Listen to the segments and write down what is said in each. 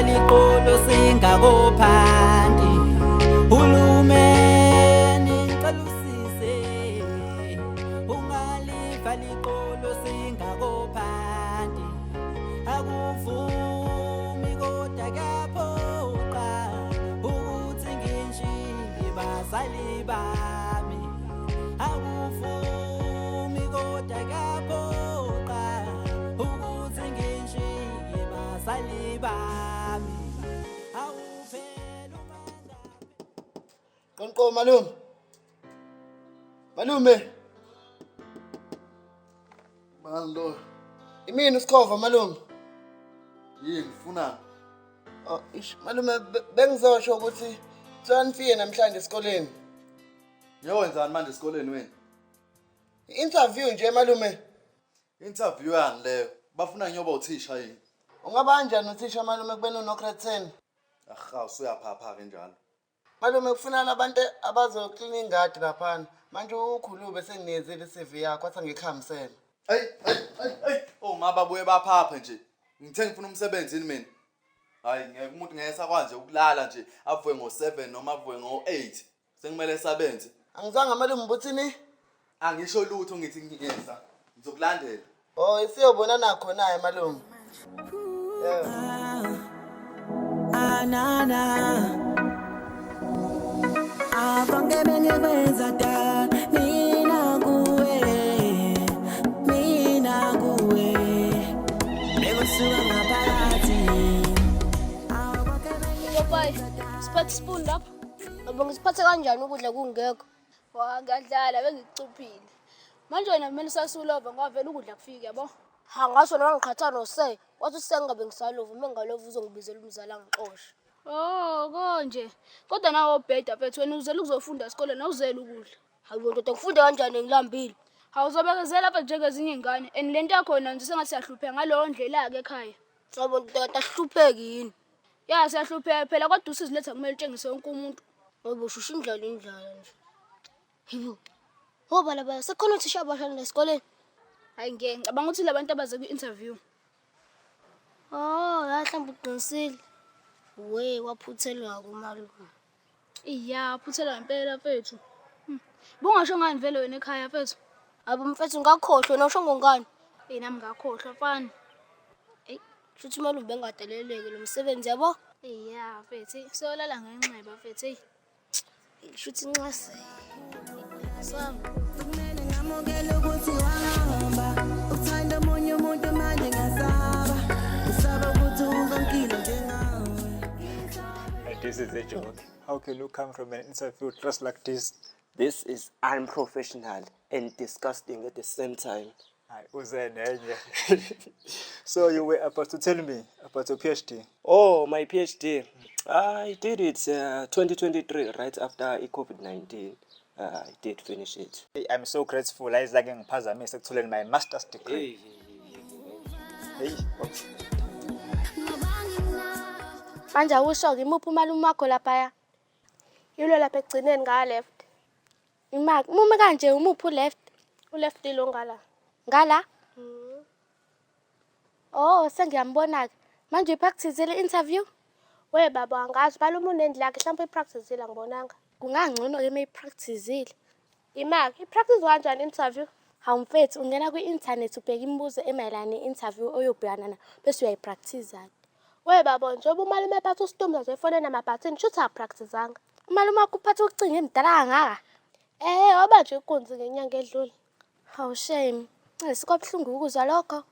liqolo singakophanti hulumeni ngicela usise ungaliva liqolo singakophanti akuvumi kodwa kuyaphoqa ukuthi ngishiye bazali bami akuvumi kodwa kuyaphoqa ukuthi ngishiye bazali bami awuphela umangabe Qonqo malume. Malume. Malo, Imini usikhova malume. yini ufuna? Oh, malume bengizosho ukuthi sanifike namhlanje esikoleni. Niyowenzani manje esikoleni wena? Interview nje malume. Interview yani leyo. Bafuna ngiyoba uthisha yini? Ungaba kanjani uthisha malume kubena no grade 10? Aha, usuyaphapha ke njalo. Malume kufunana abantu abazoclean ingadi lapha. Manje ukhulube senginezile CV yakho athi ngikhamisela. Hey. Oh, mababuye baphaphe nje. Ngithe ngifuna umsebenzi yini mina? Hayi, ngeke umuntu ngeke sakwazi ukulala nje avuke ngo7 noma avuke ngo8. Sengimele sabenze. Angizange malume ubuthini? Angisho lutho ngithi ngiyeza. Ngizokulandela. Oh, isiyobona nakho naye malume. Anana Avange bengekwenza da mina kuwe Bekusuka ngaphakathi Bye. Siphathe spoon lapha. Ngoba ngisiphathe kanjani ukudla kungekho. Wakadlala bengicuphile. Manje wena kumele sasulova ngoba vele ukudla kufike yabo. Ha ngaso noma ngikhatha no se. Wathi sengabe ngisalova mengalova uzongibizela umzala ngixoshe. Oh, konje. Kodwa nawo obheda mfethu wena uzela ukuzofunda esikoleni awuzela ukudla. Hayibo ndoda ngifunde kanjani ngilambile. Awuzobekezela apha njengezinye izingane. And lento yakho nje sengathi siyahlupheka ngalowo ndlela ke ekhaya. Sabo ndoda sihlupheki yini? Ya siyahlupheka phela kodwa usiziletha kumele utshengise wonke umuntu. Ngoba ushusha indlala nje. Hibo. Ngoba laba sekhona uthisha abashana esikoleni. Hayi ngeke ngicabanga ukuthi labantu abaze ku-interview. Oh, yahlamba uqinisile. We waphuthelwa kumalume. Iya, phuthelwa impela mfethu. Bungasho ngani vele wena ekhaya mfethu? Abo mfethu ngakhohlwa nosho ngongani? Nami ngakhohlwa mfana. Futhi malume bengadeleleke lo msebenzi yabo? Iya mfethu, siyolala ngenxeba mfethu. Futhi incase. Sami. Kumele ngamukele ukuthi wahamba uthanda omunye umuntu manje ngasaba usaba ukuthi uzongila njengawe This is a joke. How can you come from an interview dressed like this? This is unprofessional and disgusting at the same time. So you were about to tell me about your PhD? Oh, my PhD. I did it 2023, right after COVID-19. I did finish it. I'm so grateful. Isaac ngiphazamise ekutholeni my master's degree. Hey. Manje awusho ngimuphi umalume wakho lapha? Yilo lapha egcineni nga left. Imaki, mume kanje umuphi left? Uleft lo ngala. Ngala? Oh, sengiyambona ke. Manje upractice le interview? We baba angazi malume unendlela yakhe mhlawumbe ipractice la ngibonanga. Kungangcono ke mayipracticeile. Imaki, ipractice kanjani interview? Hawu mfethu ungena ku-internet ubheka imibuzo emayelana ne-interview oyobhekana nayo bese uyayipractice. We baba njengoba umalume ephatha usitumbu nje efoneni namabhathini shuthi akupracticeanga. Umalume wakho uphatha ucingo emdala kangaka. Waba nje ikunzi ngenyanga edlule. Hawu shame. Sikobhlungu ukuzwa lokho.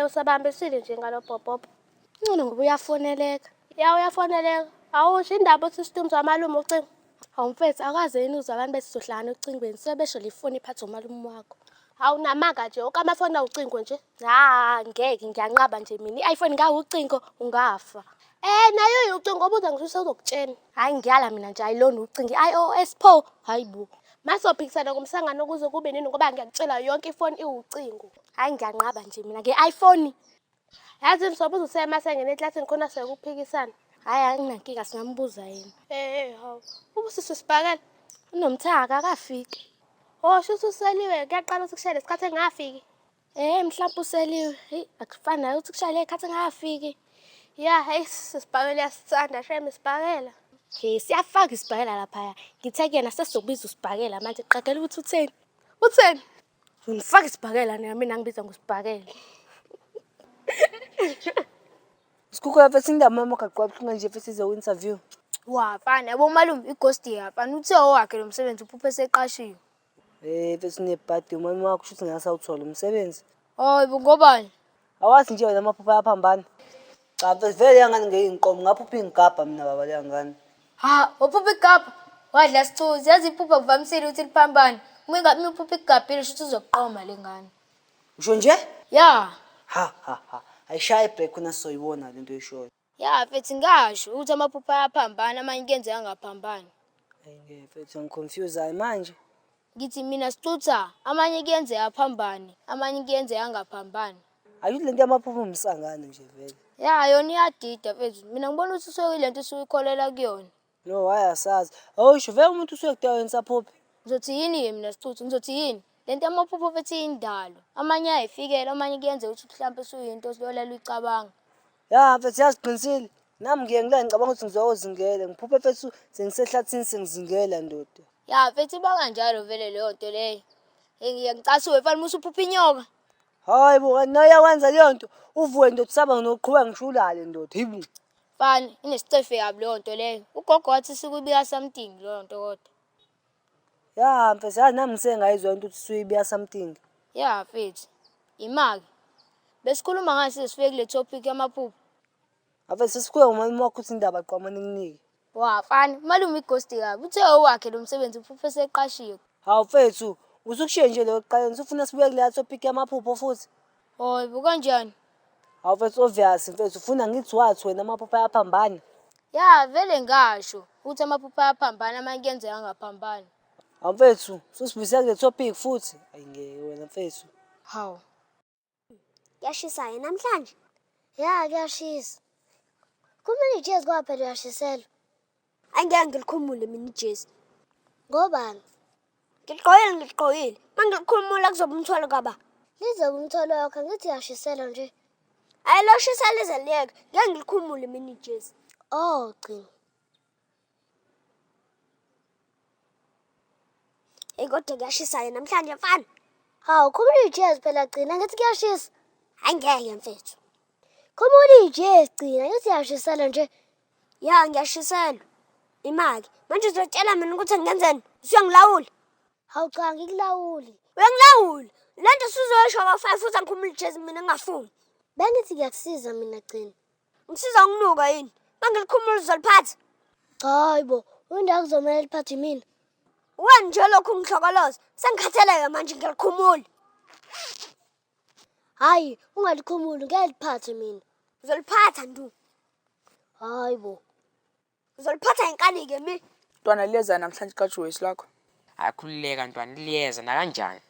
Usabambisile nje ngalobhobhobho. Ngcono ngoba uyafoneleka. Ya uyafoneleka. Awusho indaba usitumbu zamalume ucingo. Hawu mfethu akaze yini uzwa abantu besizohlangana ocingweni sebesho lefoni iphatha umalume wakho. Hawu namanga nje ukamafoni awucingo nje. Ngeke ngiyanqaba nje mina i-iPhone ngawo ucingo ungafa. Nayo ucingo obuza ngisho uzokutshena. Hayi ngiyala mina nje ayilona ucingo iOS Pro. Hayibo. Masophikisana ngomsangano kuze kube nini ngoba ngiyakutshela yonke ifoni iwucingo. Hayi ngiyanqaba nje mina nge-iPhone. Yazi msobuza usemasengene eclassini khona sekuphikisana. Hayi anginankinga singambuza yena. Hawu. Ubusisi sibhakala. Unomthaka akafiki. Oh, shuthi useliwe kuyaqala ukuthi kushaya lesikhathi engafiki. Mhlawumbe useliwe. Hey, akufani nayo ukuthi kushaya lesikhathi engafiki. Ya, hey sisibhakela yasithanda shame isibhakela. Hey siyafaka isibhakela laphaya. Ngithe kuyena sesizokubiza usibhakela manje qaqela ukuthi utheni? Utheni? Ngifaka isibhakela mina ngibiza ngosibhakela. Sikukho mfethu indaba mama kaqhubeka nje mfethu size interview. Wafana yabo malume ighost yafana uthe owakhe lo msebenzi uphuphe seqashiwe. Mfethu nebhadi mama wakho kusho ukuthi ngasawuthola umsebenzi. Hayi ngobani? Awathi nje wena amaphupha ayaphambana. Cha mfethu vele yangani ngeyinqomo ngaphupha ingigabha mina baba leyangani. Ha, uphupha igabha. Wadla sicuzi yazi iphupha kuvamisile ukuthi liphambane. Uma ngabe uphupha igabhile shuthi uzoqoma lengane. Usho nje? Ya. Ha. Ayishaya break una soyibona lento eshoyo. Ya mfethu ngasho ukuthi amaphupha ayaphambana amanye kuyenzeka angaphambani. Mfethu ngiconfuse manje. Ngithi mina sicutha amanye kuyenzeka aphambane amanye kuyenzeka angaphambani. Ayuthi lento yamaphupha umsangane nje vele. Ya yona iyadida mfethu mina ngibona ukuthi usokuyilento usuyikholela kuyona. No wayasazi. Awusho vele umuntu usuyekudala yensaphuphi. Ngizothi yini mina sicutha ngizothi yini? Lento yamaphupho mfethu indalo. Amanye ayifikela amanye kuyenzeka ukuthi mhlawumbe usuyinto osiyolela uyicabanga. Ya mfethu yaziqinisile. Nami ngiye ngila ngicabanga ukuthi ngizowozingela. Ngiphuphe mfethu sengisehlathini sengizingela ndoda. Ya mfethu iba kanjalo vele leyo nto leyo. Ngiyangicasuwe mfana musu uphupha inyoka. Hayi bo nayo yakwenza leyo nto uvuke ndoda usaba noqhubeka ngishulale ndoda. Hibu. Mfana inesicefe yabi leyo nto leyo. Ugogo wathi sikubika something leyo nto kodwa. Ya mfethu nami ngisengayizwa into ukuthi suyibiya something. Ya mfethu. Imaki. Besikhuluma ngase sifike kule topic yamaphupho. Mfethu sesikhuluma ngomama wakho ukuthi indaba aqhamana nginike. Wafana malume ighost kabi uthe owakhe lo msebenzi uphuphe seqashiwe. Hawu mfethu usukushiye nje lo qala usufuna sibuye kule topic yamaphupho futhi. Hayi bukanjani? Hawu mfethu obvious mfethu ufuna ngithi wathi wena amaphupho ayaphambana. Ya vele ngasho ukuthi amaphupho ayaphambana amanye kuyenzeka angaphambani. Hawu mfethu susibuyisa kule topic futhi. Ayingeke wena mfethu. Hawu. Yashisa yena namhlanje? Ya kuyashisa. Kumele ijezi kwa phela yashisela. Angeke ngilikhumule mina ijezi. Ngobani? Ngiliqoyile. Mangilikhumula kuzoba umthwalo kaba. Lizoba umthwalo wakho ngithi yashisela nje. Hayi lo shisa lize liyeke. Ngeke ngilikhumule mina ijezi. Oh cha. Kodwa kuyashisa yena namhlanje mfana. Hawu kumele ijezi phela gcina ngithi kuyashisa. Angeke mfethu. Kumele ijezi gcina ngithi yashisela nje. Ya ngiyashisela. Imali. Manje uzotshela mina ukuthi ngenzeni? Usuyangilawula. Hawu cha ngikulawuli. Uyangilawula. Lento sizoyisho aba5 futhi angikhumula ijezi mina ngingafuni. Bengithi kuyakusiza mina gcina. Ngisiza nginuka yini? Mangilikhumula uzoliphatha. Hayibo, undawo kuzomela liphathe mina. Wena nje lokhu ngihlokoloza. Sengikhathaleka manje ngiyalikhumula. Hayi, ungalikhumuli ngeke liphathe mina. Uzoliphatha ndu. Hayibo. Uzoliphatha inkani ke mi? Ntwana liyeza namhlanje kaJoyce lakho. Akhululeka ntwana liyeza na kanjani?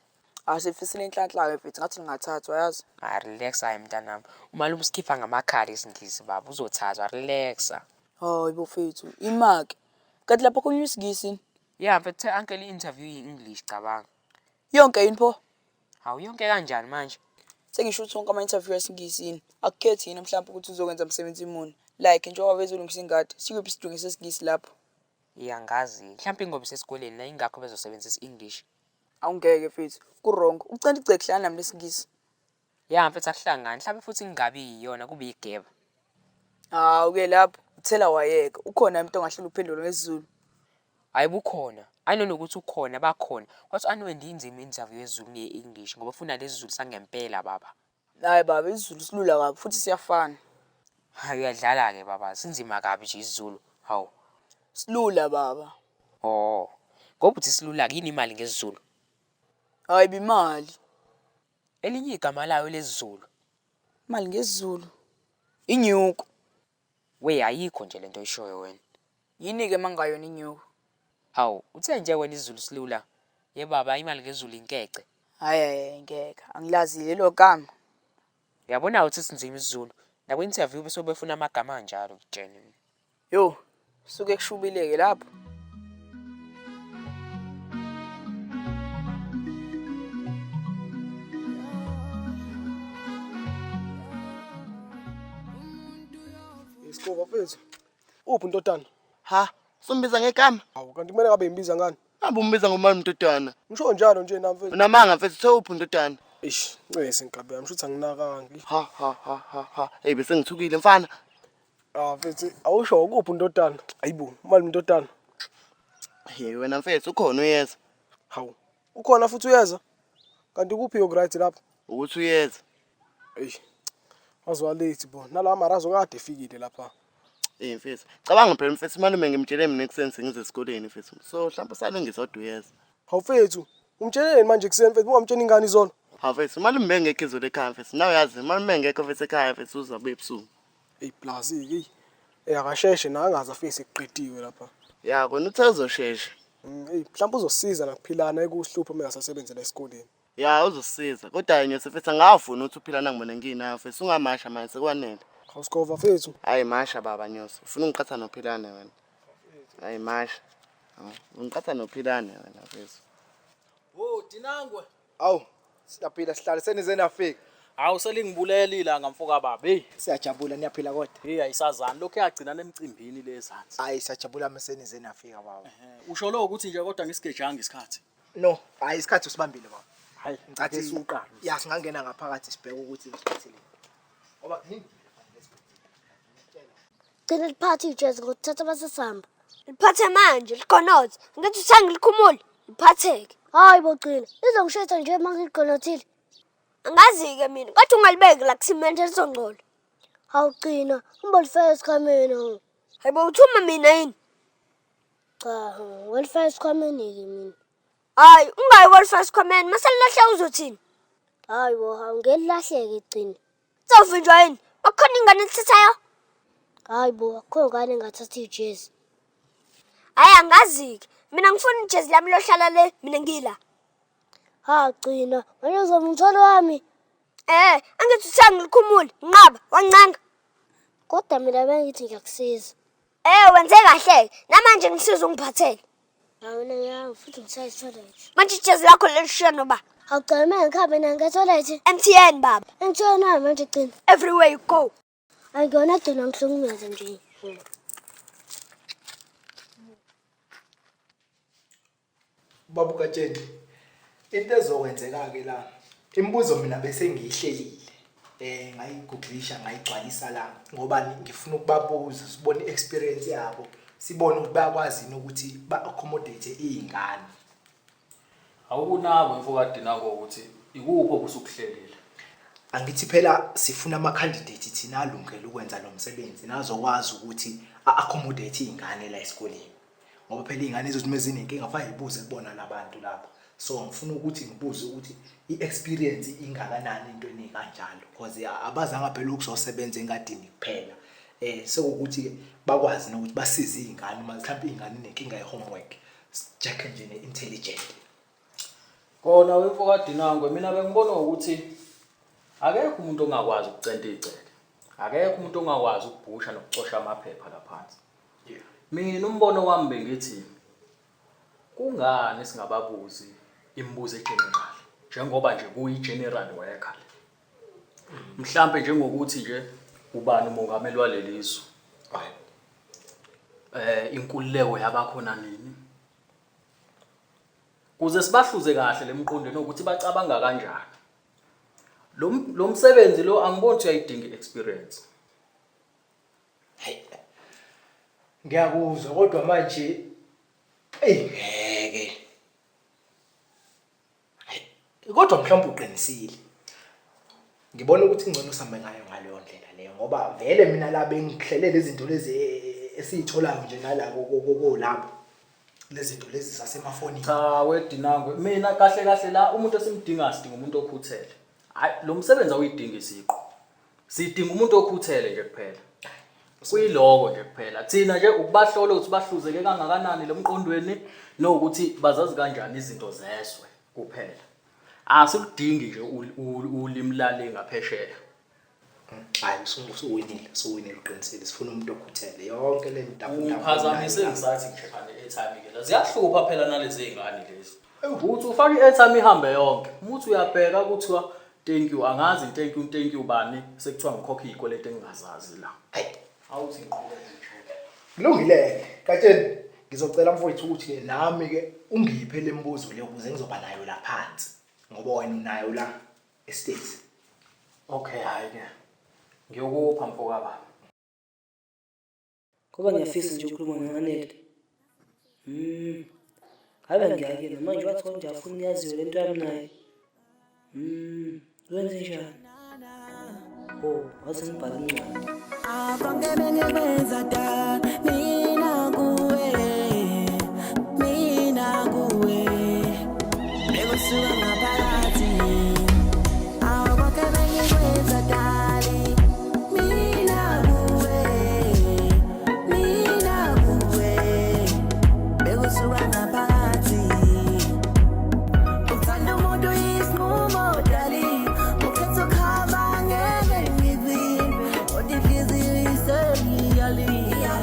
Asifisile inhlanhla mfethu ngathi ngingathathwa yazi. Relax hayi mntanami. Umalume usikhifa ngamakhali isingisi baba uzothathwa relaxa. Hayi bofethu, imaki. Kanti lapho kunywa isigisi. Yeah mfethu uncle i-interview yi-English cabanga. Yonke info. Hawu yonke kanjani manje? Sengisho ukuthi wonke ama-interview esingisini. Akukhethi yini mhlawumbe ukuthi uzokwenza umsebenzi imuni. Like njengoba bezolungisa ingadi, sikuphi isidingo sesigisi lapho? Iyangazi. Mhlawumbe ingoba sesikoleni la ingakho bezosebenzisa English. Awungeke mfethu. Kurong. Ucela icekhlana nami lesingisi. Yeah mfethu akuhlangani. Mhlawumbe futhi ingabi yiyona kube igeba. Uke lapho uthela wayeka. Ukhona umuntu ongahlela uphendula ngesizulu. Hayi bukhona. Ayinokuthi ukhona bakhona. Kwathi anwendi inzima interview yesiZulu ne-English ngoba ufuna lesizulu sangempela baba. Hayi baba isiZulu silula kabi futhi siyafana. Hayi uyadlala ke baba sinzima kabi nje isiZulu. Hawu. Silula baba. Oh. Ngoba uthi silula yini imali ngesiZulu? Hayi bimali. Elinye igama layo lesiZulu. Imali ngesiZulu. Inyuku. We ayikho nje lento oyishoyo wena. Yini ke mangayona inyuku? Hawu, uthe nje wena isiZulu silula. Ye baba imali ngesiZulu inkece. Hayi ngeke. Angilazi lelo gama. Uyabona uthi sinzima isiZulu. Nakwe interview bese befuna amagama kanjalo kutshene. Yo, suke kushubileke lapho. Go bafethu. Uphi Ntotana? Ha, sombiza ngegama? Hawu kanti kumele ngabe imbiza ngani? Abe umbiza ngomani Ntotana? Ngisho njalo nje nami mfethu. Unamanga mfethu sewuphi Ntotana? Eish, ngeke inkabi yami shuthi anginakanga. Ha. Hey bese ngithukile mfana. Ah mfethu, awusho kuphi Ntotana? Ayibo, mali Ntotana. Hey wena mfethu ukhona uyeza? Hawu. Ukhona futhi uyeza? Kanti kuphi yogright lapha? Ukuthi uyeza. Ey. Wazwa late bo. Nala marazo kade efikile lapha. Mfethu. Cabanga phela mfethu malume ngimtshele mina ekuseni ngize esikoleni mfethu. So mhlawumbe sale ngizodwa uyeza. Hawu mfethu, umtsheleni manje kuseni mfethu, ungamtsheni ingane izolo. Ha mfethu malume ngeke izole ekhaya mfethu. Nawe yazi malume ngeke mfethu ekhaya mfethu uzabe ebusuku. Ey plus iki. Akasheshe na angaze afise ekuqediwe lapha. Ya kona uthe uzoshesha. Ey mhlawumbe uzosiza nakuphilana ekuhlupha mengasasebenzela esikoleni. Ya uzosiza kodwa yena mfethu angafuni ukuthi uphilana ngibona ngina mfethu ungamasha manje sekwanele. Hawusikova mfethu. Hayi masha baba Nyosi. Ufuna ungiqhatha nophilane wena. Hayi masha. Ungiqhatha nophilane wena mfethu. Oh Dinangwe. Awu, siyaphila sihlale senize nafika. Hawu selingibulela ilanga mfoka baba. Hey, Siyajabula niyaphila kodwa. hey ayisazani lokho yagcina nemcimbini lezansi. Hayi siyajabula mesenize nafika baba. Usho lo ukuthi nje kodwa ngisigejanga isikhathi. No, hayi isikhathi usibambile baba. Hayi, Ngicathi usuqala. Ya singangena ngaphakathi sibheke ukuthi isikhathile. Ngoba Gcina liphathe ijezi ngokuthatha basesihamba. Liphathe manje likhonothe. Ngithi usangilikhumula. Liphatheke. Hayi bogcina. Izongishetha nje mangilikhonotile. Angazi-ke mina kodwa ungalibeki la kusimende elisongqolo. Hawugcina umbolifeka esikhameni. Hayibo uthuma mina yini? Cha, welifeka esikhwameni-ke mina. Hayi ungayi welifeka esikhwameni maselilahle uzothini? Hayi bo ngelilahleke gcina. Sovinjwa yini? Bakhona ingane elithathayo? Hayi bo akho ngane ngathatha ijezi. Hayi angazi-ke mina ngifuna ijezi lami lohlala le mina ngila. Ha gcina manje uzoba umthwalo wami. Angithi usangilikhumula nqaba wancanga. Kodwa mina bengithi ngiyakusiza. Wenze kahle namanje ngisiza ungiphathele. Hawu mina futhi ngisaya toilet. Manje ijezi lakho lelishiya noba. Awucela mina ngikhambe nanga toilet. MTN baba. MTN manje gcina. Everywhere you go. Ayikona gcina ngihlukumeza nje. Babu Katsheni. Into ezokwenzeka ke la. Imibuzo mina bese ngiyihlelile. Ngayiguglisha ngayigcwalisa la ngoba ngifuna ukubabuza sibone experience yabo. Sibone ukuthi bayakwazi ukuthi ba-accommodate izingane. Awukunabo mfoka Dinangwe ukuthi ikupho kusukuhlelela. Angithi phela sifuna ama candidate thina alungele ukwenza lo msebenzi nazokwazi ukuthi accommodate izingane la esikoleni. Ngoba phela izingane ezothi mezinenkinga afa yibuze kubona labantu lapha. So ngifuna ukuthi ngibuze ukuthi iexperience ingakanani intweni kanjalo because abazanga phela ukuzosebenza engadini kuphela. Sekukuthi bakwazi nokuthi basize izingane uma mhlawumbe izingane nenkinga yehomework. Check nje neintelligent. Kona wemfoka Dinangwe mina bengibona ukuthi akekho umuntu ongakwazi ukucenta icele. Akekho umuntu ongakwazi ukubhusha nokucosha amaphepha laphansi. Mina umbono wami bengithi kungani singababuzi imibuzo egeneral njengoba nje kuyi general worker. Mhlambe njengokuthi nje ubani umongameli walelizwe. Inkululeko yabakhona nini? Kuze sibahluze kahle lemqondweni ukuthi bacabanga kanjani. Lo msebenzi lo angiboni ukuthi uyayidinga experience. Ngiyakuzwa kodwa manje ngeke. Kodwa mhlawumbe uqinisile. Ngibona ukuthi ingcono sambe ngayo ngaleyo ndlela leyo ngoba vele mina la bengihlelele izinto lezi esizitholayo nje nala kolabo. Lezi zinto lezi sasemafonini. Cha weDinangwe mina kahle kahle la umuntu esimdinga sidinga umuntu okhuthele. Hayi lo msebenzi awuyidinga isiqo. Sidinga umuntu okhuthele nje kuphela. Kuyiloko nje kuphela. Thina nje ukubahlola ukuthi bahluzeke kangakanani lemqondweni nokuthi bazazi kanjani izinto zeswe kuphela. Asikudingi nje ulimi lale ngaphesheya. Hayi usuwinile uqinisile sifuna umuntu okhuthele yonke le ndawo. Uphazamise ngisathi nje khane airtime ke la ziyahlupa phela nalezi zingane lezi. Uthi ufaka iairtime ihambe yonke. Umuthi uyabheka ukuthiwa thank you angazi thank you bani sekuthiwa ngikhokha izikweleti engingazazi la. awuthi ngiqhubeke nje. Kulungile Katsheni ngizocela mfowethu ukuthi nami ke ungiphe lembuzo le ukuze ngizoba nayo la phansi ngoba wena unayo la estate. Okay, hayi ke. Ngiyokupha mfoka baba. Ngoba ngiyafisa nje ukukhuluma noNanele. Ngabe ngiyakena manje wathi konje afuna uyaziwe lento yami naye. Wenze njani? Oh, wathi ngibhala incwadi. Akonke bengekwenza da mina kuwe bekusuka ngaphakathi. Akonke bengekwenza dali mina kuwe bekusuka ngaphakathi. Uthanda umuntu yisinqumo dali ukhetha ukhamba ngeke ngivini kodwa inhliziyo iseyiyaliya.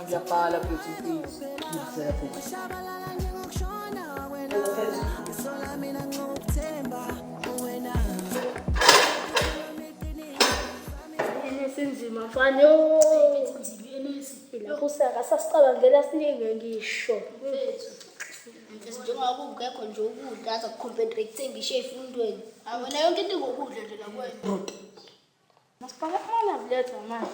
Ngiyabhala futhi please. Ushabalala njengokushona wena ngisola mina ngokuthemba wena. Enesinzima mfana yo. Lapho usaka sasicabangela siningi ngisho. Mfethu njengoba ungekho nje ukudla aza kuconcentrate ngisho ezifundweni. Awona yonke into ngokudla nje la kwena. Masipala ama letha manje.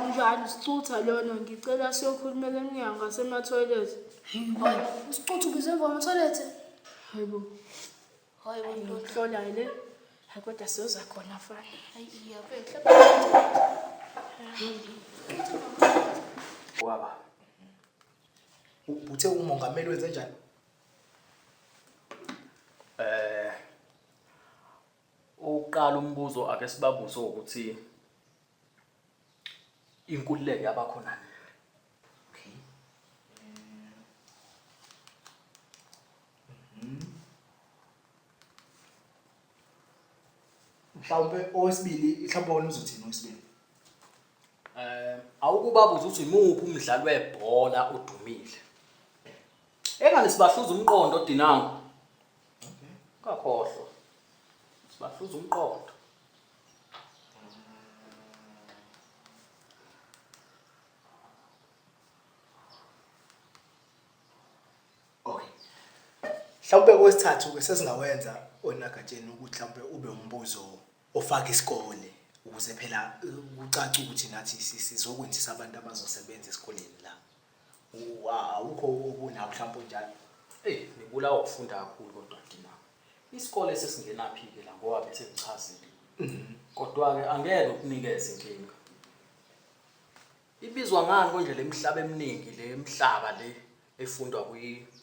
Njani sicutha lona ngicela siyokhulumela eminyango ngasema-toilet. Usicutha ubize emva kwama-toilet. Hayibo. Hayibo ndoda. Hlola le. Hayi kodwa siyoza khona mfana. Hayi Baba. Uthe umongameli wenze njani? Uqala umbuzo ake sibabuze ukuthi inkululeko yabakhona. Okay. Mhlawumbe owesibili mhlawumbe wona uzothini owesibili? Awukubabuza ukuthi imuphi umdlali webhola odumile. Engane sibahluza umqondo Dinango. Okay. Kakhohlwa. Sibahluza umqondo. Okay. Mhlawumbe kwesithathu ke sesingawenza onagatsheni ukuthi mhlawumbe ube umbuzo ofaka isikole ukuze phela kucaca ukuthi nathi sizokwenzisa abantu abazosebenza esikoleni la. Awukho obunawo mhlawumbe njalo. Ngibulawa ukufunda kakhulu kodwa Dinango. Isikole sesingenaphi ke la ngoba bese ngichazile. Kodwa ke angeke ukunikeze inkinga. Ibizwa ngani konje lemihlaba eminingi le emhlaba le efundwa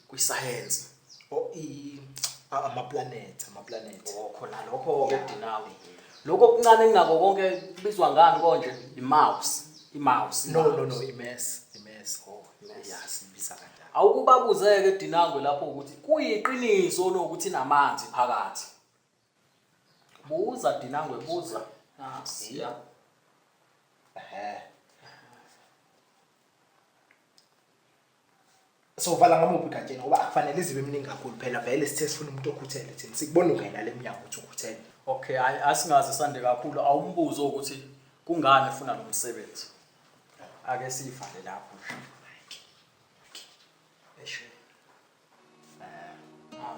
kwi-science. Ama-planet. Khona lokho ke Dinango. Lokho okuncane engako konke kubizwa ngani konje i-mouse. No, imess. Yes, ibiza kanjalo. Awukubabuzeke Dinango lapho ukuthi kuyiqiniso nokuthi namanzi phakathi. Buza Dinango buza. Siya. So vala ngamuphi Katsheni ngoba akufanele izibe eminingi kakhulu phela vele sithe sifuna umuntu okhuthele thina sikubona ungena leminyango ukuthi ukhuthele. Okay, asingaze sande kakhulu awumbuzo ukuthi kungani ufuna lo msebenzi. Ake sifale lapho. Eshe.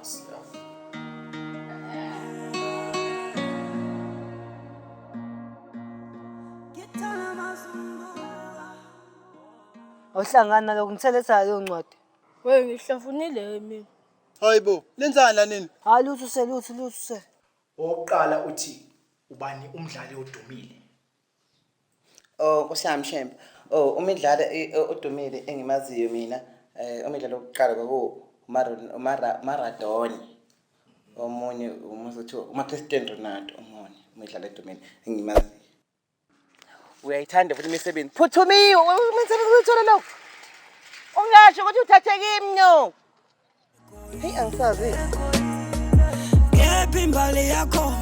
Siya. Awuhlangana lokho ngithelethaya leyo ncwadi. We ngihlafunile mina. Hayibo, lenzani la nini? Hayi lutho. Oqala uthi ubani umdlali odumile? Nkosi yami Shembe. Umdlali odumile engimaziyo mina, umdlali wokuqala Maradona. Omunye uMacristiano Ronaldo, omunye umdlali odumile engimaziyo. Uyayithanda futhi imisebenzi. Phuthumiwe, imisebenzi uyithola lo. Ungasho ukuthi uthathe kimi no. Hey angisazi. Kephi imbali yakho?